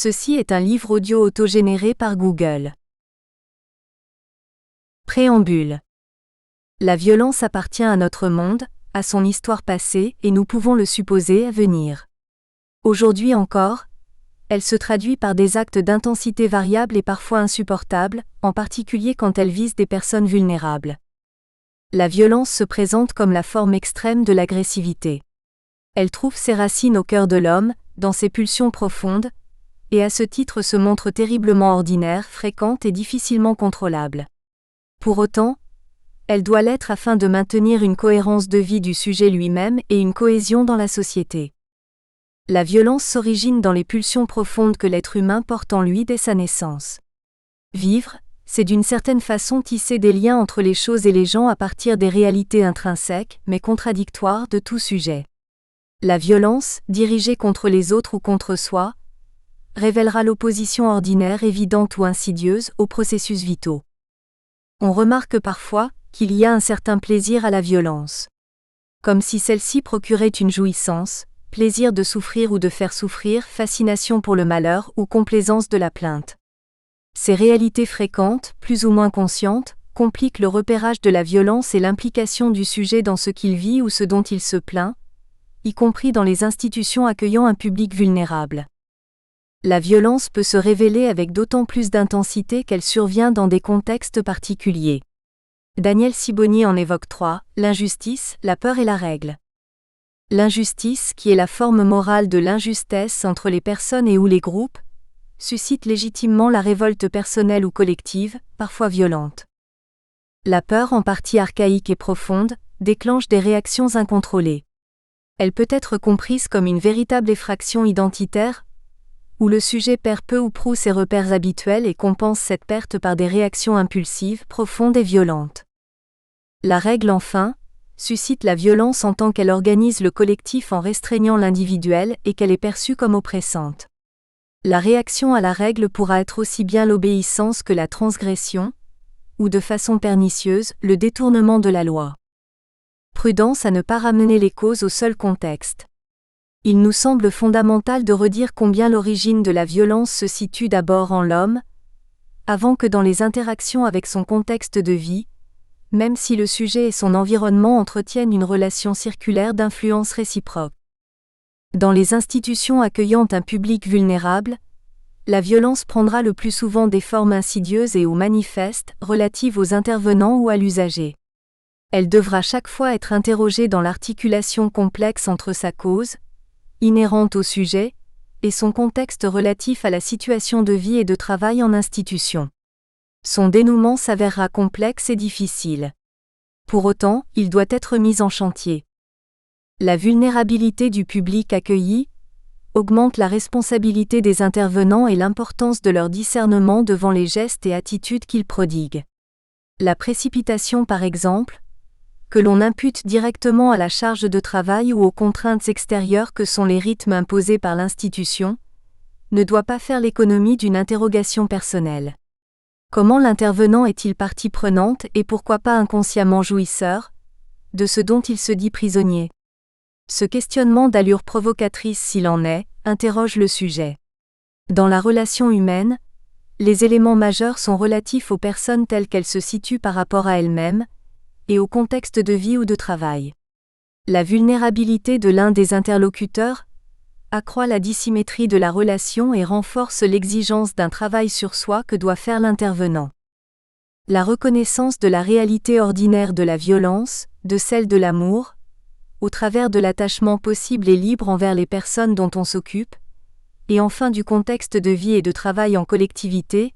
Ceci est un livre audio autogénéré par Google. Préambule. La violence appartient à notre monde, à son histoire passée, et nous pouvons le supposer à venir. Aujourd'hui encore, elle se traduit par des actes d'intensité variable et parfois insupportables, en particulier quand elle vise des personnes vulnérables. La violence se présente comme la forme extrême de l'agressivité. Elle trouve ses racines au cœur de l'homme, dans ses pulsions profondes, et à ce titre se montre terriblement ordinaire, fréquente et difficilement contrôlable. Pour autant, elle doit l'être afin de maintenir une cohérence de vie du sujet lui-même et une cohésion dans la société. La violence s'origine dans les pulsions profondes que l'être humain porte en lui dès sa naissance. Vivre, c'est d'une certaine façon tisser des liens entre les choses et les gens à partir des réalités intrinsèques, mais contradictoires de tout sujet. La violence, dirigée contre les autres ou contre soi, révélera l'opposition ordinaire évidente ou insidieuse aux processus vitaux. On remarque parfois qu'il y a un certain plaisir à la violence. Comme si celle-ci procurait une jouissance, plaisir de souffrir ou de faire souffrir, fascination pour le malheur ou complaisance de la plainte. Ces réalités fréquentes, plus ou moins conscientes, compliquent le repérage de la violence et l'implication du sujet dans ce qu'il vit ou ce dont il se plaint, y compris dans les institutions accueillant un public vulnérable. La violence peut se révéler avec d'autant plus d'intensité qu'elle survient dans des contextes particuliers. Daniel Sibony en évoque 3, l'injustice, la peur et la règle. L'injustice, qui est la forme morale de l'injustesse entre les personnes et ou les groupes, suscite légitimement la révolte personnelle ou collective, parfois violente. La peur, en partie archaïque et profonde, déclenche des réactions incontrôlées. Elle peut être comprise comme une véritable effraction identitaire, où le sujet perd peu ou prou ses repères habituels et compense cette perte par des réactions impulsives, profondes et violentes. La règle, enfin, suscite la violence en tant qu'elle organise le collectif en restreignant l'individuel et qu'elle est perçue comme oppressante. La réaction à la règle pourra être aussi bien l'obéissance que la transgression, ou de façon pernicieuse, le détournement de la loi. Prudence à ne pas ramener les causes au seul contexte. Il nous semble fondamental de redire combien l'origine de la violence se situe d'abord en l'homme, avant que dans les interactions avec son contexte de vie, même si le sujet et son environnement entretiennent une relation circulaire d'influence réciproque. Dans les institutions accueillant un public vulnérable, la violence prendra le plus souvent des formes insidieuses et ou manifestes, relatives aux intervenants ou à l'usager. Elle devra chaque fois être interrogée dans l'articulation complexe entre sa cause, inhérente au sujet, et son contexte relatif à la situation de vie et de travail en institution. Son dénouement s'avérera complexe et difficile. Pour autant, il doit être mis en chantier. La vulnérabilité du public accueilli augmente la responsabilité des intervenants et l'importance de leur discernement devant les gestes et attitudes qu'ils prodiguent. La précipitation, par exemple, que l'on impute directement à la charge de travail ou aux contraintes extérieures que sont les rythmes imposés par l'institution, ne doit pas faire l'économie d'une interrogation personnelle. Comment l'intervenant est-il partie prenante et pourquoi pas inconsciemment jouisseur de ce dont il se dit prisonnier? Ce questionnement d'allure provocatrice s'il en est, interroge le sujet. Dans la relation humaine, les éléments majeurs sont relatifs aux personnes telles qu'elles se situent par rapport à elles-mêmes, et au contexte de vie ou de travail. La vulnérabilité de l'un des interlocuteurs accroît la dissymétrie de la relation et renforce l'exigence d'un travail sur soi que doit faire l'intervenant. La reconnaissance de la réalité ordinaire de la violence, de celle de l'amour, au travers de l'attachement possible et libre envers les personnes dont on s'occupe, et enfin du contexte de vie et de travail en collectivité,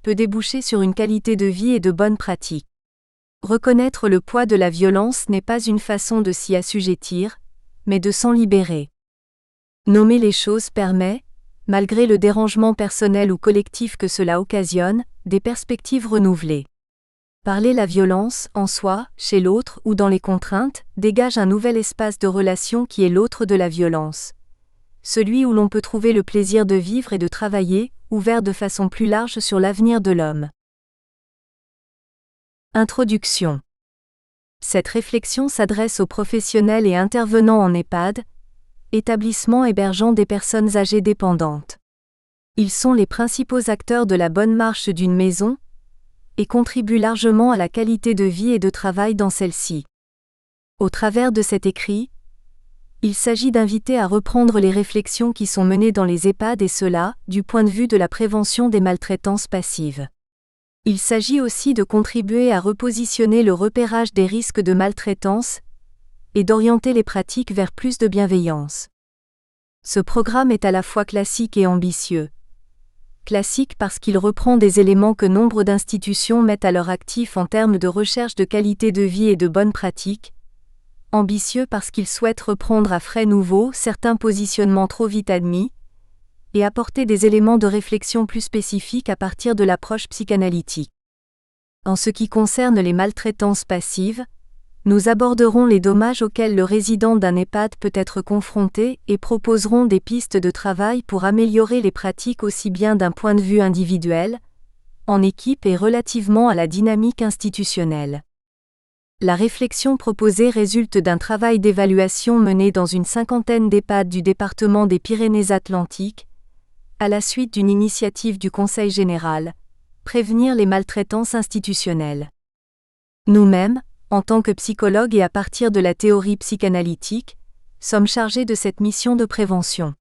peut déboucher sur une qualité de vie et de bonnes pratiques. Reconnaître le poids de la violence n'est pas une façon de s'y assujettir, mais de s'en libérer. Nommer les choses permet, malgré le dérangement personnel ou collectif que cela occasionne, des perspectives renouvelées. Parler la violence, en soi, chez l'autre ou dans les contraintes, dégage un nouvel espace de relation qui est l'autre de la violence. Celui où l'on peut trouver le plaisir de vivre et de travailler, ouvert de façon plus large sur l'avenir de l'homme. Introduction. Cette réflexion s'adresse aux professionnels et intervenants en EHPAD, établissements hébergeant des personnes âgées dépendantes. Ils sont les principaux acteurs de la bonne marche d'une maison et contribuent largement à la qualité de vie et de travail dans celle-ci. Au travers de cet écrit, il s'agit d'inviter à reprendre les réflexions qui sont menées dans les EHPAD et cela, du point de vue de la prévention des maltraitances passives. Il s'agit aussi de contribuer à repositionner le repérage des risques de maltraitance et d'orienter les pratiques vers plus de bienveillance. Ce programme est à la fois classique et ambitieux. Classique parce qu'il reprend des éléments que nombre d'institutions mettent à leur actif en termes de recherche de qualité de vie et de bonnes pratiques. Ambitieux parce qu'il souhaite reprendre à frais nouveaux certains positionnements trop vite admis et apporter des éléments de réflexion plus spécifiques à partir de l'approche psychanalytique. En ce qui concerne les maltraitances passives, nous aborderons les dommages auxquels le résident d'un EHPAD peut être confronté et proposerons des pistes de travail pour améliorer les pratiques aussi bien d'un point de vue individuel, en équipe et relativement à la dynamique institutionnelle. La réflexion proposée résulte d'un travail d'évaluation mené dans une 50aine d'EHPAD du département des Pyrénées-Atlantiques, à la suite d'une initiative du Conseil général, prévenir les maltraitances institutionnelles. Nous-mêmes, en tant que psychologues et à partir de la théorie psychanalytique, sommes chargés de cette mission de prévention.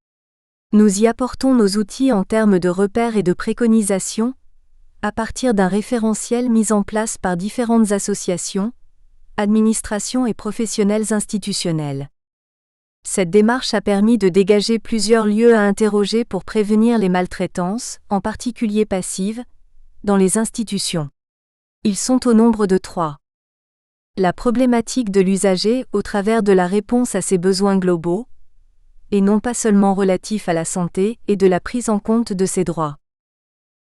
Nous y apportons nos outils en termes de repères et de préconisations, à partir d'un référentiel mis en place par différentes associations, administrations et professionnels institutionnels. Cette démarche a permis de dégager plusieurs lieux à interroger pour prévenir les maltraitances, en particulier passives, dans les institutions. Ils sont au nombre de 3. La problématique de l'usager au travers de la réponse à ses besoins globaux, et non pas seulement relatifs à la santé et de la prise en compte de ses droits.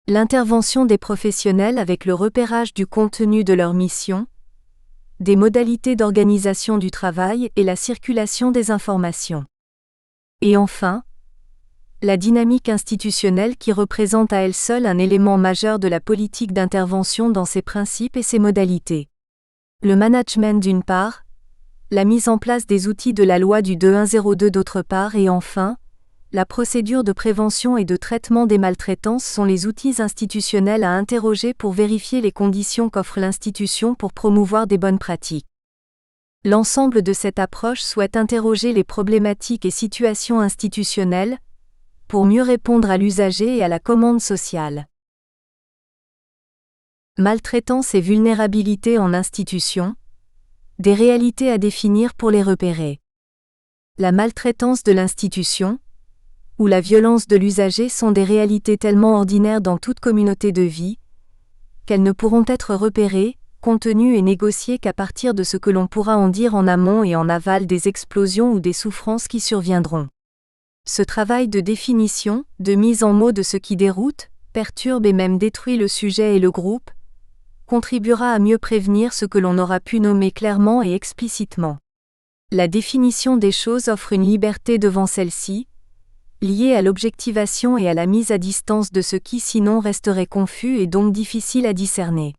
L'intervention des professionnels avec le repérage du contenu de leur mission, des modalités d'organisation du travail et la circulation des informations. Et enfin, la dynamique institutionnelle qui représente à elle seule un élément majeur de la politique d'intervention dans ses principes et ses modalités. Le management d'une part, la mise en place des outils de la loi du 2102 d'autre part et enfin, la procédure de prévention et de traitement des maltraitances sont les outils institutionnels à interroger pour vérifier les conditions qu'offre l'institution pour promouvoir des bonnes pratiques. L'ensemble de cette approche souhaite interroger les problématiques et situations institutionnelles pour mieux répondre à l'usager et à la commande sociale. Maltraitance et vulnérabilité en institution, des réalités à définir pour les repérer. La maltraitance de l'institution, ou la violence de l'usager sont des réalités tellement ordinaires dans toute communauté de vie, qu'elles ne pourront être repérées, contenues et négociées qu'à partir de ce que l'on pourra en dire en amont et en aval des explosions ou des souffrances qui surviendront. Ce travail de définition, de mise en mots de ce qui déroute, perturbe et même détruit le sujet et le groupe, contribuera à mieux prévenir ce que l'on aura pu nommer clairement et explicitement. La définition des choses offre une liberté devant celle-ci, liée à l'objectivation et à la mise à distance de ce qui sinon resterait confus et donc difficile à discerner.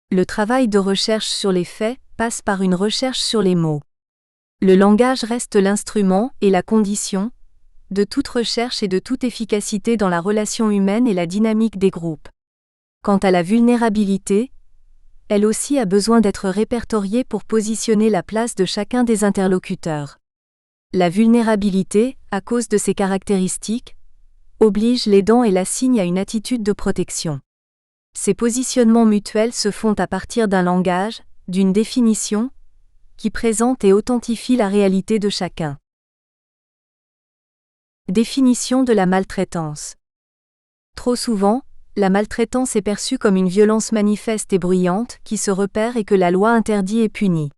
Le travail de recherche sur les faits passe par une recherche sur les mots. Le langage reste l'instrument et la condition de toute recherche et de toute efficacité dans la relation humaine et la dynamique des groupes. Quant à la vulnérabilité, elle aussi a besoin d'être répertoriée pour positionner la place de chacun des interlocuteurs. La vulnérabilité, à cause de ses caractéristiques, oblige l'aidant et l'assigne à une attitude de protection. Ces positionnements mutuels se font à partir d'un langage, d'une définition, qui présente et authentifie la réalité de chacun. Définition de la maltraitance. Trop souvent, la maltraitance est perçue comme une violence manifeste et bruyante qui se repère et que la loi interdit et punit.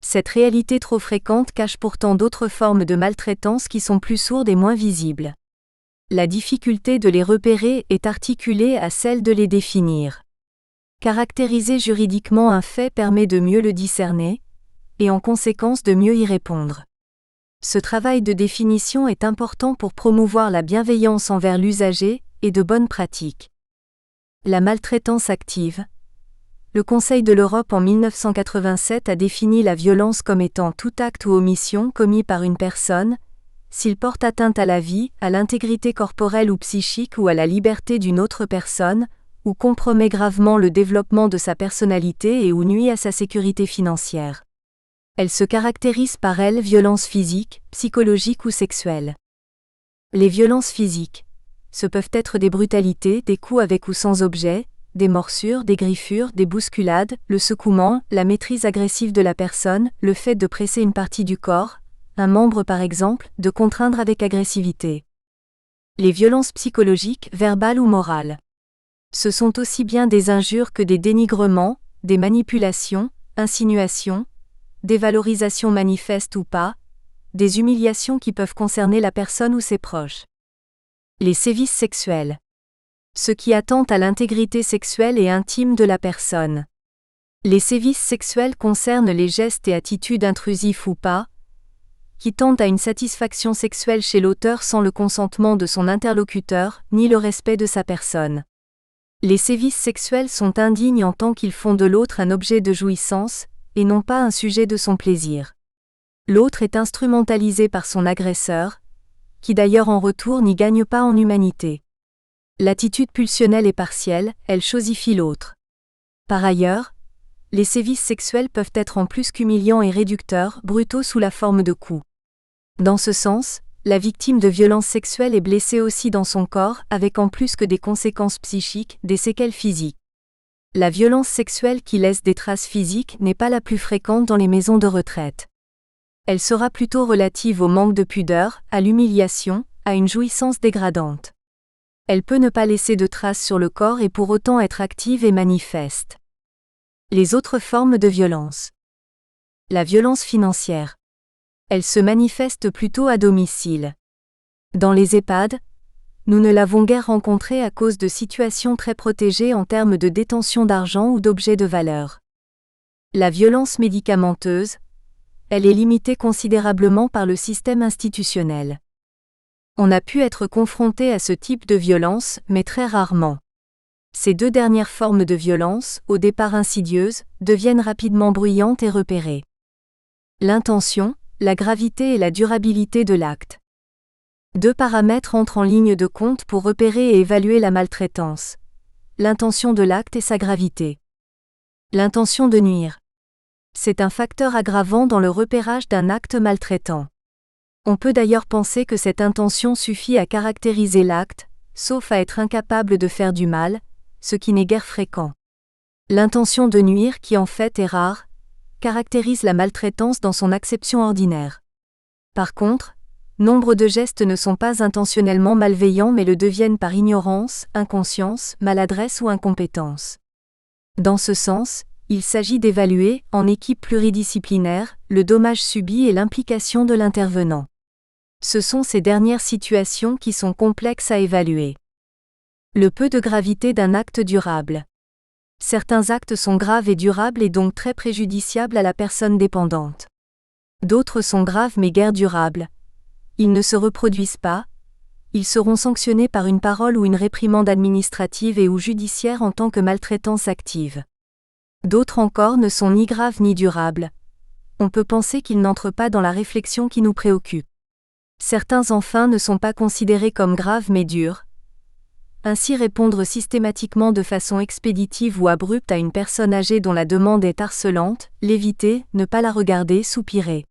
Cette réalité trop fréquente cache pourtant d'autres formes de maltraitance qui sont plus sourdes et moins visibles. La difficulté de les repérer est articulée à celle de les définir. Caractériser juridiquement un fait permet de mieux le discerner, et en conséquence de mieux y répondre. Ce travail de définition est important pour promouvoir la bienveillance envers l'usager et de bonnes pratiques. La maltraitance active. Le Conseil de l'Europe en 1987 a défini la violence comme étant tout acte ou omission commis par une personne, s'il porte atteinte à la vie, à l'intégrité corporelle ou psychique ou à la liberté d'une autre personne, ou compromet gravement le développement de sa personnalité et ou nuit à sa sécurité financière. Elle se caractérise par violences physiques, psychologiques ou sexuelles. Les violences physiques. Ce peuvent être des brutalités, des coups avec ou sans objet, des morsures, des griffures, des bousculades, le secouement, la maîtrise agressive de la personne, le fait de presser une partie du corps, un membre par exemple, de contraindre avec agressivité. Les violences psychologiques, verbales ou morales. Ce sont aussi bien des injures que des dénigrements, des manipulations, insinuations, dévalorisation manifeste ou pas, des humiliations qui peuvent concerner la personne ou ses proches. Les sévices sexuels. Ce qui attente à l'intégrité sexuelle et intime de la personne. Les sévices sexuels concernent les gestes et attitudes intrusifs ou pas, qui tendent à une satisfaction sexuelle chez l'auteur sans le consentement de son interlocuteur, ni le respect de sa personne. Les sévices sexuels sont indignes en tant qu'ils font de l'autre un objet de jouissance, et non pas un sujet de son plaisir. L'autre est instrumentalisé par son agresseur, qui d'ailleurs en retour n'y gagne pas en humanité. L'attitude pulsionnelle est partielle, elle chosifie l'autre. Par ailleurs, les sévices sexuels peuvent être en plus qu'humiliants et réducteurs, brutaux sous la forme de coups. Dans ce sens, la victime de violences sexuelles est blessée aussi dans son corps, avec en plus que des conséquences psychiques, des séquelles physiques. La violence sexuelle qui laisse des traces physiques n'est pas la plus fréquente dans les maisons de retraite. Elle sera plutôt relative au manque de pudeur, à l'humiliation, à une jouissance dégradante. Elle peut ne pas laisser de traces sur le corps et pour autant être active et manifeste. Les autres formes de violence. La violence financière. Elle se manifeste plutôt à domicile. Dans les EHPAD, nous ne l'avons guère rencontrée à cause de situations très protégées en termes de détention d'argent ou d'objets de valeur. La violence médicamenteuse. Elle est limitée considérablement par le système institutionnel. On a pu être confronté à ce type de violence, mais très rarement. Ces deux dernières formes de violence, au départ insidieuses, deviennent rapidement bruyantes et repérées. L'intention, la gravité et la durabilité de l'acte. Deux paramètres entrent en ligne de compte pour repérer et évaluer la maltraitance. L'intention de l'acte et sa gravité. L'intention de nuire. C'est un facteur aggravant dans le repérage d'un acte maltraitant. On peut d'ailleurs penser que cette intention suffit à caractériser l'acte, sauf à être incapable de faire du mal, ce qui n'est guère fréquent. L'intention de nuire, qui en fait est rare, caractérise la maltraitance dans son acception ordinaire. Par contre, nombre de gestes ne sont pas intentionnellement malveillants mais le deviennent par ignorance, inconscience, maladresse ou incompétence. Dans ce sens, il s'agit d'évaluer, en équipe pluridisciplinaire, le dommage subi et l'implication de l'intervenant. Ce sont ces dernières situations qui sont complexes à évaluer. Le peu de gravité d'un acte durable. Certains actes sont graves et durables et donc très préjudiciables à la personne dépendante. D'autres sont graves mais guère durables. Ils ne se reproduisent pas. Ils seront sanctionnés par une parole ou une réprimande administrative et ou judiciaire en tant que maltraitance active. D'autres encore ne sont ni graves ni durables. On peut penser qu'ils n'entrent pas dans la réflexion qui nous préoccupe. Certains enfin ne sont pas considérés comme graves mais durs. Ainsi répondre systématiquement de façon expéditive ou abrupte à une personne âgée dont la demande est harcelante, l'éviter, ne pas la regarder, soupirer.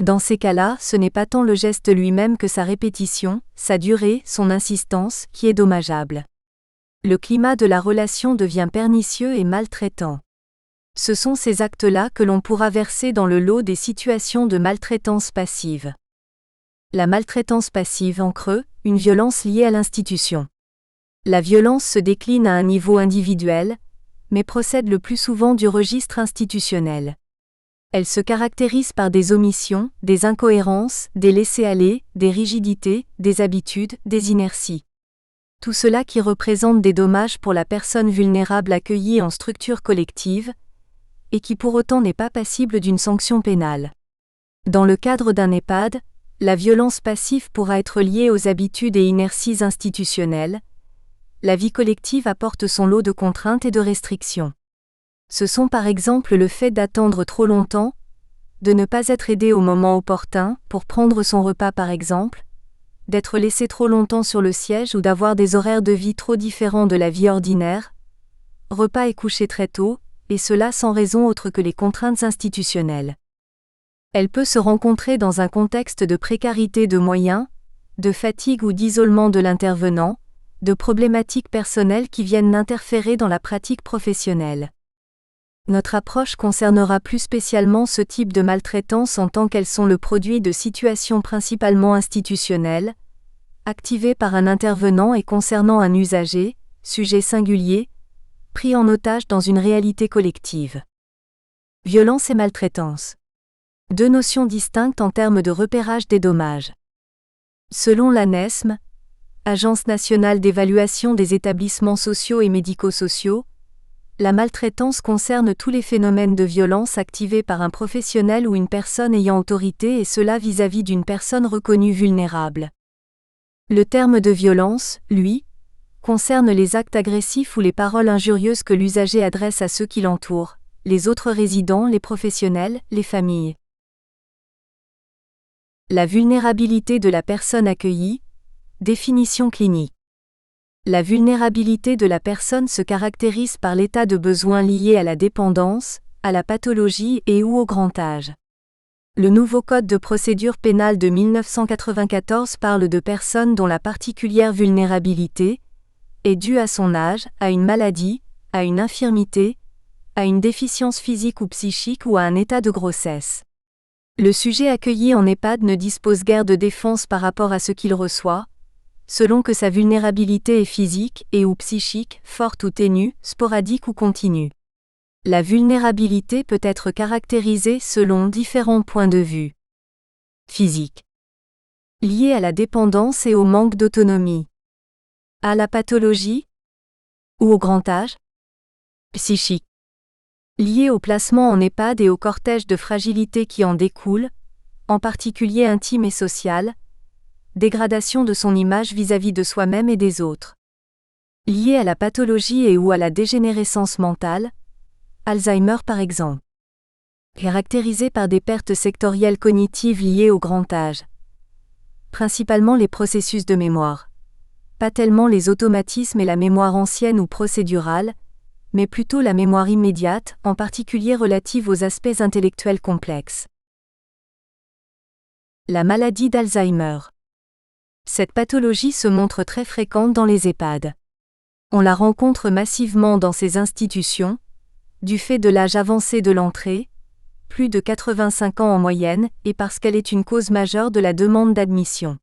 Dans ces cas-là, ce n'est pas tant le geste lui-même que sa répétition, sa durée, son insistance, qui est dommageable. Le climat de la relation devient pernicieux et maltraitant. Ce sont ces actes-là que l'on pourra verser dans le lot des situations de maltraitance passive. La maltraitance passive en creux, une violence liée à l'institution. La violence se décline à un niveau individuel, mais procède le plus souvent du registre institutionnel. Elle se caractérise par des omissions, des incohérences, des laissés-aller, des rigidités, des habitudes, des inerties. Tout cela qui représente des dommages pour la personne vulnérable accueillie en structure collective, et qui pour autant n'est pas passible d'une sanction pénale. Dans le cadre d'un EHPAD, la violence passive pourra être liée aux habitudes et inerties institutionnelles. La vie collective apporte son lot de contraintes et de restrictions. Ce sont par exemple le fait d'attendre trop longtemps, de ne pas être aidé au moment opportun, pour prendre son repas par exemple, d'être laissé trop longtemps sur le siège ou d'avoir des horaires de vie trop différents de la vie ordinaire, repas et coucher très tôt, et cela sans raison autre que les contraintes institutionnelles. Elle peut se rencontrer dans un contexte de précarité de moyens, de fatigue ou d'isolement de l'intervenant, de problématiques personnelles qui viennent interférer dans la pratique professionnelle. Notre approche concernera plus spécialement ce type de maltraitance en tant qu'elles sont le produit de situations principalement institutionnelles, activées par un intervenant et concernant un usager, sujet singulier, pris en otage dans une réalité collective. Violence et maltraitance. Deux notions distinctes en termes de repérage des dommages. Selon l'ANESM, Agence nationale d'évaluation des établissements sociaux et médico-sociaux, la maltraitance concerne tous les phénomènes de violence activés par un professionnel ou une personne ayant autorité et cela vis-à-vis d'une personne reconnue vulnérable. Le terme de violence, lui, concerne les actes agressifs ou les paroles injurieuses que l'usager adresse à ceux qui l'entourent, les autres résidents, les professionnels, les familles. La vulnérabilité de la personne accueillie. Définition clinique. La vulnérabilité de la personne se caractérise par l'état de besoin lié à la dépendance, à la pathologie et ou au grand âge. Le nouveau Code de procédure pénale de 1994 parle de personnes dont la particulière vulnérabilité est due à son âge, à une maladie, à une infirmité, à une déficience physique ou psychique ou à un état de grossesse. Le sujet accueilli en EHPAD ne dispose guère de défense par rapport à ce qu'il reçoit, selon que sa vulnérabilité est physique et ou psychique, forte ou ténue, sporadique ou continue. La vulnérabilité peut être caractérisée selon différents points de vue. Physique. Liée à la dépendance et au manque d'autonomie. À la pathologie ou au grand âge. Psychique. Liée au placement en EHPAD et au cortège de fragilité qui en découle, en particulier intime et sociale, dégradation de son image vis-à-vis de soi-même et des autres. Liée à la pathologie et ou à la dégénérescence mentale, Alzheimer par exemple. Caractérisée par des pertes sectorielles cognitives liées au grand âge. Principalement les processus de mémoire. Pas tellement les automatismes et la mémoire ancienne ou procédurale, mais plutôt la mémoire immédiate, en particulier relative aux aspects intellectuels complexes. La maladie d'Alzheimer. Cette pathologie se montre très fréquente dans les EHPAD. On la rencontre massivement dans ces institutions, du fait de l'âge avancé de l'entrée, plus de 85 ans en moyenne, et parce qu'elle est une cause majeure de la demande d'admission.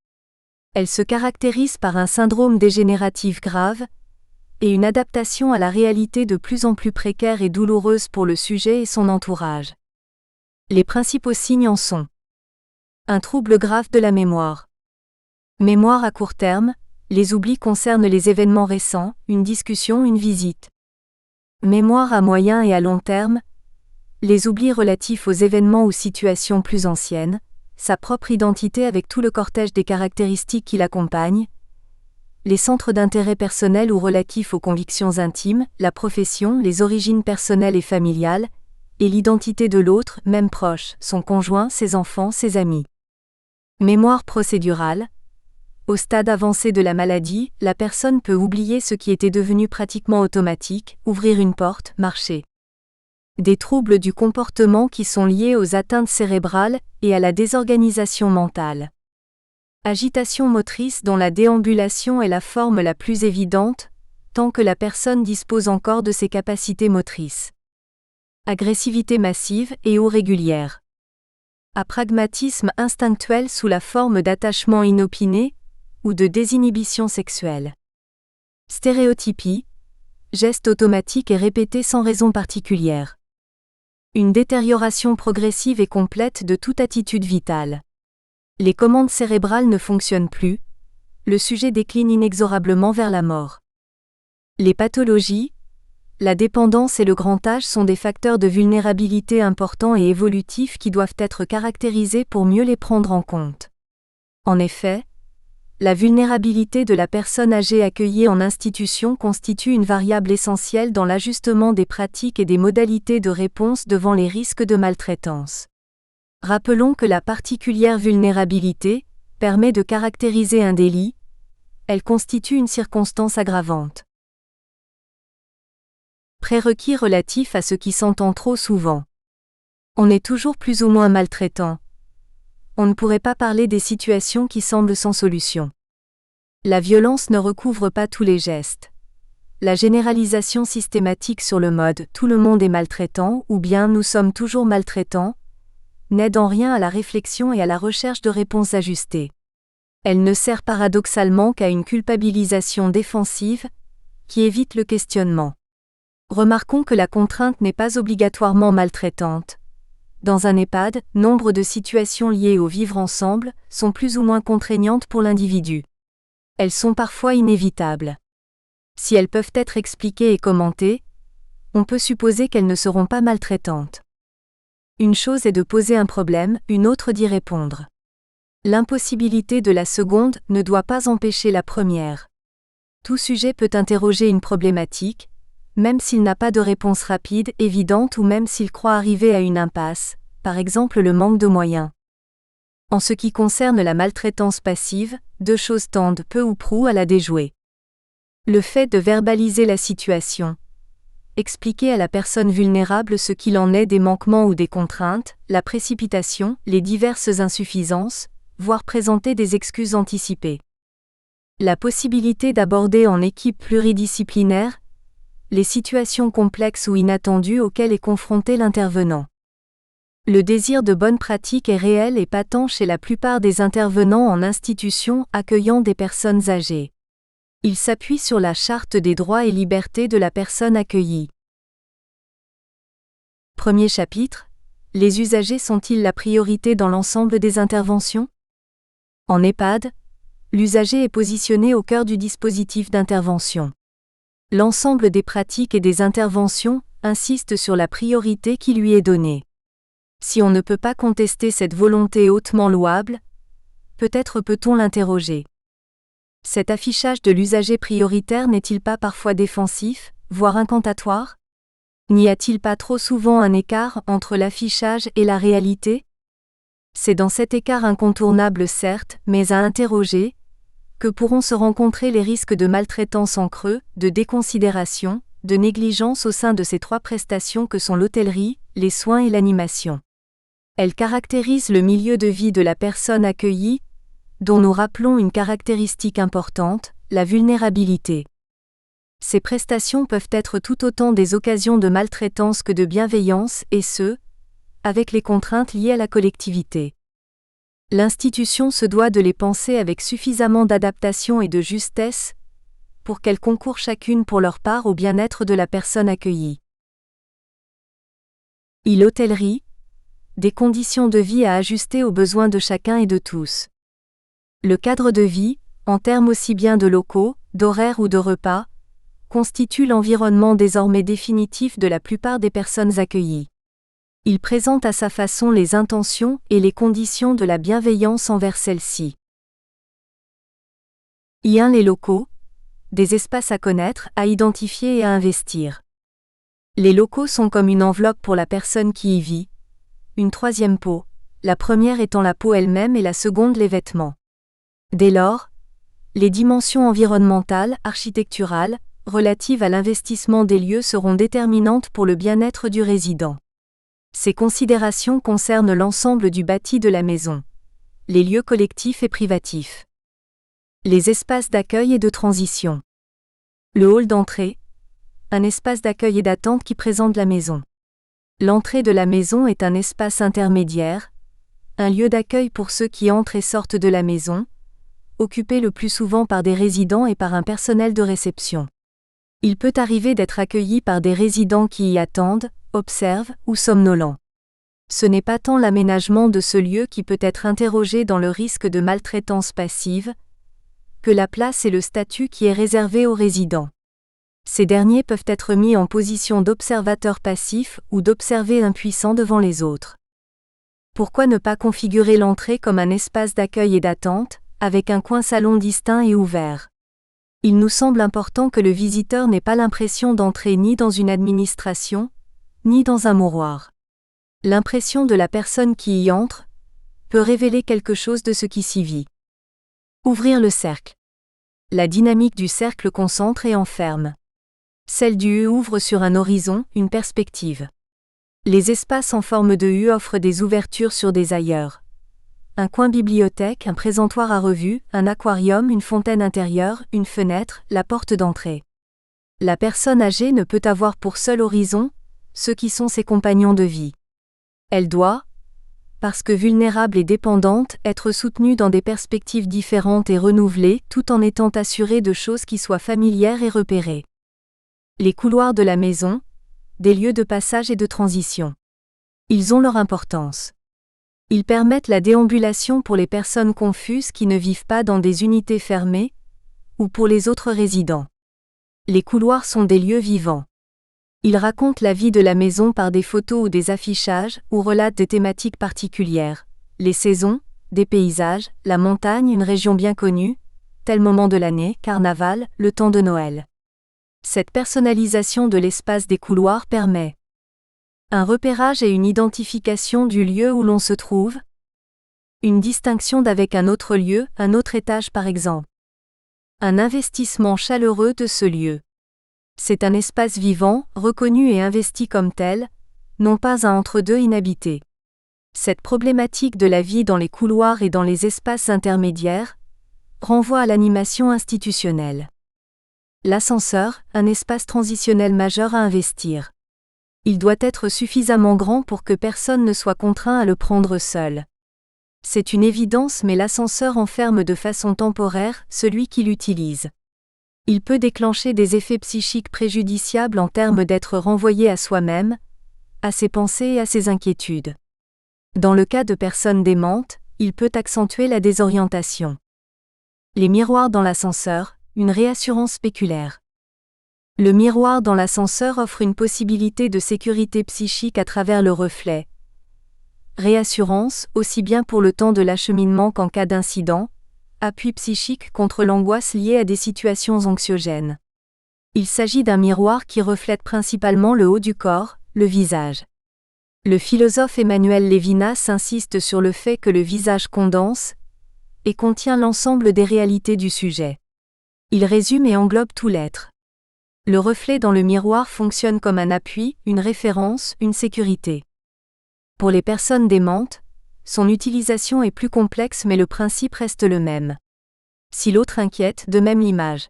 Elle se caractérise par un syndrome dégénératif grave, et une adaptation à la réalité de plus en plus précaire et douloureuse pour le sujet et son entourage. Les principaux signes en sont un trouble grave de la mémoire. Mémoire à court terme, les oublis concernent les événements récents, une discussion, une visite. Mémoire à moyen et à long terme, les oublis relatifs aux événements ou situations plus anciennes, sa propre identité avec tout le cortège des caractéristiques qui l'accompagnent, les centres d'intérêt personnel ou relatifs aux convictions intimes, la profession, les origines personnelles et familiales, et l'identité de l'autre, même proche, son conjoint, ses enfants, ses amis. Mémoire procédurale. Au stade avancé de la maladie, la personne peut oublier ce qui était devenu pratiquement automatique, ouvrir une porte, marcher. Des troubles du comportement qui sont liés aux atteintes cérébrales et à la désorganisation mentale. Agitation motrice dont la déambulation est la forme la plus évidente, tant que la personne dispose encore de ses capacités motrices. Agressivité massive et ou régulière. Apragmatisme instinctuel sous la forme d'attachement inopiné, ou de désinhibition sexuelle. Stéréotypie, geste automatique et répété sans raison particulière. Une détérioration progressive et complète de toute attitude vitale. Les commandes cérébrales ne fonctionnent plus, le sujet décline inexorablement vers la mort. Les pathologies, la dépendance et le grand âge sont des facteurs de vulnérabilité importants et évolutifs qui doivent être caractérisés pour mieux les prendre en compte. En effet, la vulnérabilité de la personne âgée accueillie en institution constitue une variable essentielle dans l'ajustement des pratiques et des modalités de réponse devant les risques de maltraitance. Rappelons que la particulière vulnérabilité permet de caractériser un délit, elle constitue une circonstance aggravante. Prérequis relatifs à ce qui s'entend trop souvent. On est toujours plus ou moins maltraitant. On ne pourrait pas parler des situations qui semblent sans solution. La violence ne recouvre pas tous les gestes. La généralisation systématique sur le mode « tout le monde est maltraitant » ou bien « nous sommes toujours maltraitants » n'aide en rien à la réflexion et à la recherche de réponses ajustées. Elle ne sert paradoxalement qu'à une culpabilisation défensive, qui évite le questionnement. Remarquons que la contrainte n'est pas obligatoirement maltraitante. Dans un EHPAD, nombre de situations liées au vivre ensemble sont plus ou moins contraignantes pour l'individu. Elles sont parfois inévitables. Si elles peuvent être expliquées et commentées, on peut supposer qu'elles ne seront pas maltraitantes. Une chose est de poser un problème, une autre d'y répondre. L'impossibilité de la seconde ne doit pas empêcher la première. Tout sujet peut interroger une problématique, même s'il n'a pas de réponse rapide, évidente ou même s'il croit arriver à une impasse, par exemple le manque de moyens. En ce qui concerne la maltraitance passive, deux choses tendent peu ou prou à la déjouer. Le fait de verbaliser la situation. Expliquer à la personne vulnérable ce qu'il en est des manquements ou des contraintes, la précipitation, les diverses insuffisances, voire présenter des excuses anticipées. La possibilité d'aborder en équipe pluridisciplinaire les situations complexes ou inattendues auxquelles est confronté l'intervenant. Le désir de bonne pratique est réel et patent chez la plupart des intervenants en institutions accueillant des personnes âgées. Il s'appuie sur la Charte des droits et libertés de la personne accueillie. Premier chapitre. Les usagers sont-ils la priorité dans l'ensemble des interventions ? En EHPAD, l'usager est positionné au cœur du dispositif d'intervention. L'ensemble des pratiques et des interventions insiste sur la priorité qui lui est donnée. Si on ne peut pas contester cette volonté hautement louable, peut-être peut-on l'interroger. Cet affichage de l'usager prioritaire n'est-il pas parfois défensif, voire incantatoire ? N'y a-t-il pas trop souvent un écart entre l'affichage et la réalité ? C'est dans cet écart incontournable certes, mais à interroger, que pourront se rencontrer les risques de maltraitance en creux, de déconsidération, de négligence au sein de ces trois prestations que sont l'hôtellerie, les soins et l'animation. Elles caractérisent le milieu de vie de la personne accueillie, dont nous rappelons une caractéristique importante, la vulnérabilité. Ces prestations peuvent être tout autant des occasions de maltraitance que de bienveillance et ce, avec les contraintes liées à la collectivité. L'institution se doit de les penser avec suffisamment d'adaptation et de justesse pour qu'elles concourent chacune pour leur part au bien-être de la personne accueillie. L'hôtellerie, des conditions de vie à ajuster aux besoins de chacun et de tous. Le cadre de vie, en termes aussi bien de locaux, d'horaires ou de repas, constitue l'environnement désormais définitif de la plupart des personnes accueillies. Il présente à sa façon les intentions et les conditions de la bienveillance envers celles-ci. 1. Les locaux, des espaces à connaître, à identifier et à investir. Les locaux sont comme une enveloppe pour la personne qui y vit, une troisième peau, la première étant la peau elle-même et la seconde les vêtements. Dès lors, les dimensions environnementales, architecturales, relatives à l'investissement des lieux seront déterminantes pour le bien-être du résident. Ces considérations concernent l'ensemble du bâti de la maison, les lieux collectifs et privatifs, les espaces d'accueil et de transition. Le hall d'entrée, un espace d'accueil et d'attente qui présente la maison. L'entrée de la maison est un espace intermédiaire, un lieu d'accueil pour ceux qui entrent et sortent de la maison, occupé le plus souvent par des résidents et par un personnel de réception. Il peut arriver d'être accueilli par des résidents qui y attendent, observent ou somnolents. Ce n'est pas tant l'aménagement de ce lieu qui peut être interrogé dans le risque de maltraitance passive, que la place et le statut qui est réservé aux résidents. Ces derniers peuvent être mis en position d'observateur passif ou d'observer impuissant devant les autres. Pourquoi ne pas configurer l'entrée comme un espace d'accueil et d'attente, avec un coin salon distinct et ouvert ? Il nous semble important que le visiteur n'ait pas l'impression d'entrer ni dans une administration, ni dans un mouroir. L'impression de la personne qui y entre peut révéler quelque chose de ce qui s'y vit. Ouvrir le cercle. La dynamique du cercle concentre et enferme. Celle du U ouvre sur un horizon, une perspective. Les espaces en forme de U offrent des ouvertures sur des ailleurs. Un coin bibliothèque, un présentoir à revue, un aquarium, une fontaine intérieure, une fenêtre, la porte d'entrée. La personne âgée ne peut avoir pour seul horizon ceux qui sont ses compagnons de vie. Elle doit, parce que vulnérable et dépendante, être soutenue dans des perspectives différentes et renouvelées, tout en étant assurée de choses qui soient familières et repérées. Les couloirs de la maison, des lieux de passage et de transition. Ils ont leur importance. Ils permettent la déambulation pour les personnes confuses qui ne vivent pas dans des unités fermées, ou pour les autres résidents. Les couloirs sont des lieux vivants. Ils racontent la vie de la maison par des photos ou des affichages, ou relatent des thématiques particulières, les saisons, des paysages, la montagne, une région bien connue, tel moment de l'année, carnaval, le temps de Noël. Cette personnalisation de l'espace des couloirs permet un repérage et une identification du lieu où l'on se trouve, une distinction d'avec un autre lieu, un autre étage par exemple. Un investissement chaleureux de ce lieu. C'est un espace vivant, reconnu et investi comme tel, non pas un entre-deux inhabité. Cette problématique de la vie dans les couloirs et dans les espaces intermédiaires renvoie à l'animation institutionnelle. L'ascenseur, un espace transitionnel majeur à investir. Il doit être suffisamment grand pour que personne ne soit contraint à le prendre seul. C'est une évidence, mais l'ascenseur enferme de façon temporaire celui qui l'utilise. Il peut déclencher des effets psychiques préjudiciables en termes d'être renvoyé à soi-même, à ses pensées et à ses inquiétudes. Dans le cas de personnes démentes, il peut accentuer la désorientation. Les miroirs dans l'ascenseur, une réassurance spéculaire. Le miroir dans l'ascenseur offre une possibilité de sécurité psychique à travers le reflet. Réassurance, aussi bien pour le temps de l'acheminement qu'en cas d'incident, appui psychique contre l'angoisse liée à des situations anxiogènes. Il s'agit d'un miroir qui reflète principalement le haut du corps, le visage. Le philosophe Emmanuel Lévinas insiste sur le fait que le visage condense et contient l'ensemble des réalités du sujet. Il résume et englobe tout l'être. Le reflet dans le miroir fonctionne comme un appui, une référence, une sécurité. Pour les personnes démentes, son utilisation est plus complexe mais le principe reste le même. Si l'autre inquiète, de même l'image.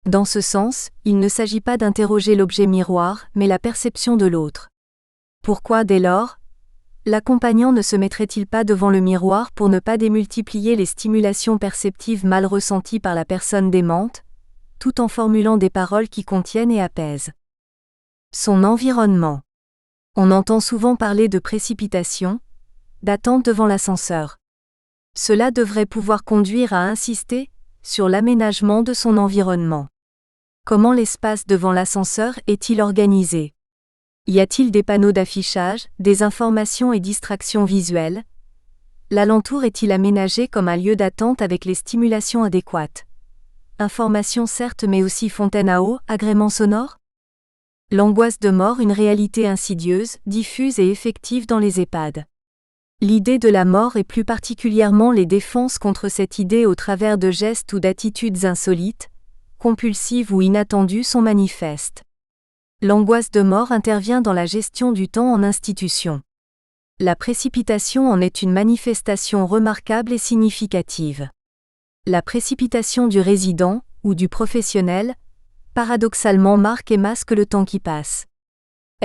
Dans ce sens, il ne s'agit pas d'interroger l'objet miroir, mais la perception de l'autre. Pourquoi, dès lors, l'accompagnant ne se mettrait-il pas devant le miroir pour ne pas démultiplier les stimulations perceptives mal ressenties par la personne démente, tout en formulant des paroles qui contiennent et apaisent son environnement. On entend souvent parler de précipitation, d'attente devant l'ascenseur. Cela devrait pouvoir conduire à insister sur l'aménagement de son environnement. Comment l'espace devant l'ascenseur est-il organisé? Y a-t-il des panneaux d'affichage, des informations et distractions visuelles? L'alentour est-il aménagé comme un lieu d'attente avec les stimulations adéquates? Informations certes, mais aussi fontaine à eau, agrément sonore? L'angoisse de mort, une réalité insidieuse, diffuse et effective dans les EHPAD. L'idée de la mort et plus particulièrement les défenses contre cette idée au travers de gestes ou d'attitudes insolites, compulsives ou inattendues sont manifestes. L'angoisse de mort intervient dans la gestion du temps en institution. La précipitation en est une manifestation remarquable et significative. La précipitation du résident, ou du professionnel, paradoxalement marque et masque le temps qui passe.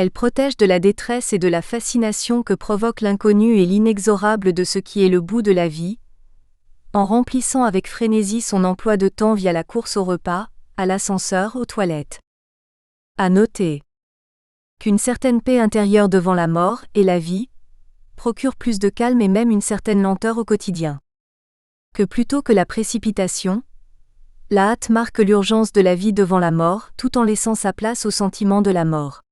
Elle protège de la détresse et de la fascination que provoque l'inconnu et l'inexorable de ce qui est le bout de la vie, en remplissant avec frénésie son emploi de temps via la course au repas, à l'ascenseur, aux toilettes. À noter qu'une certaine paix intérieure devant la mort et la vie procure plus de calme et même une certaine lenteur au quotidien. Que plutôt que la précipitation, la hâte marque l'urgence de la vie devant la mort tout en laissant sa place au sentiment de la mort.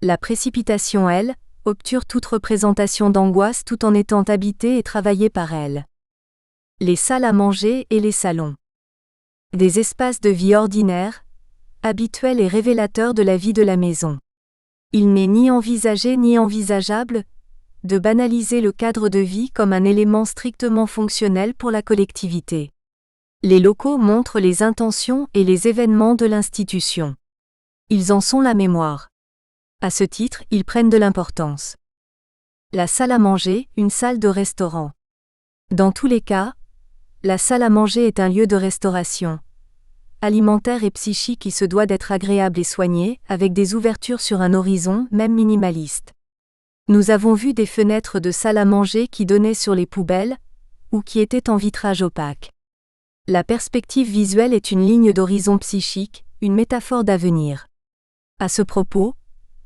La précipitation, elle, obture toute représentation d'angoisse tout en étant habitée et travaillée par elle. Les salles à manger et les salons. Des espaces de vie ordinaires, habituels et révélateurs de la vie de la maison. Il n'est ni envisagé ni envisageable de banaliser le cadre de vie comme un élément strictement fonctionnel pour la collectivité. Les locaux montrent les intentions et les événements de l'institution. Ils en sont la mémoire. À ce titre, ils prennent de l'importance. La salle à manger, une salle de restaurant. Dans tous les cas, la salle à manger est un lieu de restauration alimentaire et psychique qui se doit d'être agréable et soigné, avec des ouvertures sur un horizon, même minimaliste. Nous avons vu des fenêtres de salle à manger qui donnaient sur les poubelles, ou qui étaient en vitrage opaque. La perspective visuelle est une ligne d'horizon psychique, une métaphore d'avenir. À ce propos,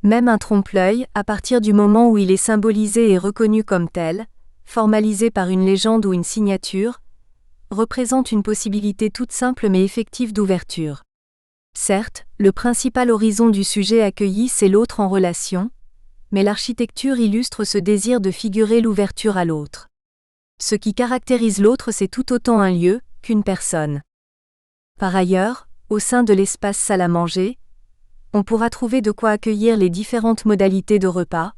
même un trompe-l'œil, à partir du moment où il est symbolisé et reconnu comme tel, formalisé par une légende ou une signature, représente une possibilité toute simple mais effective d'ouverture. Certes, le principal horizon du sujet accueilli c'est l'autre en relation, mais l'architecture illustre ce désir de figurer l'ouverture à l'autre. Ce qui caractérise l'autre c'est tout autant un lieu qu'une personne. Par ailleurs, au sein de l'espace salle à manger, on pourra trouver de quoi accueillir les différentes modalités de repas,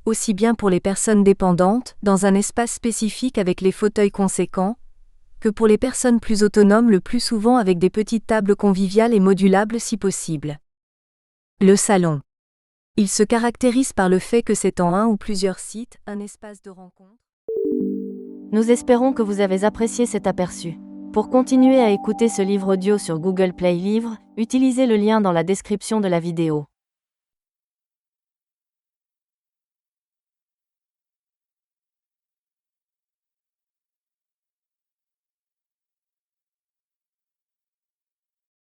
aussi bien pour les personnes dépendantes, dans un espace spécifique avec les fauteuils conséquents, que pour les personnes plus autonomes le plus souvent avec des petites tables conviviales et modulables si possible. Le salon. Il se caractérise par le fait que c'est en un ou plusieurs sites, un espace de rencontre. Nous espérons que vous avez apprécié cet aperçu. Pour continuer à écouter ce livre audio sur Google Play Livres, utilisez le lien dans la description de la vidéo.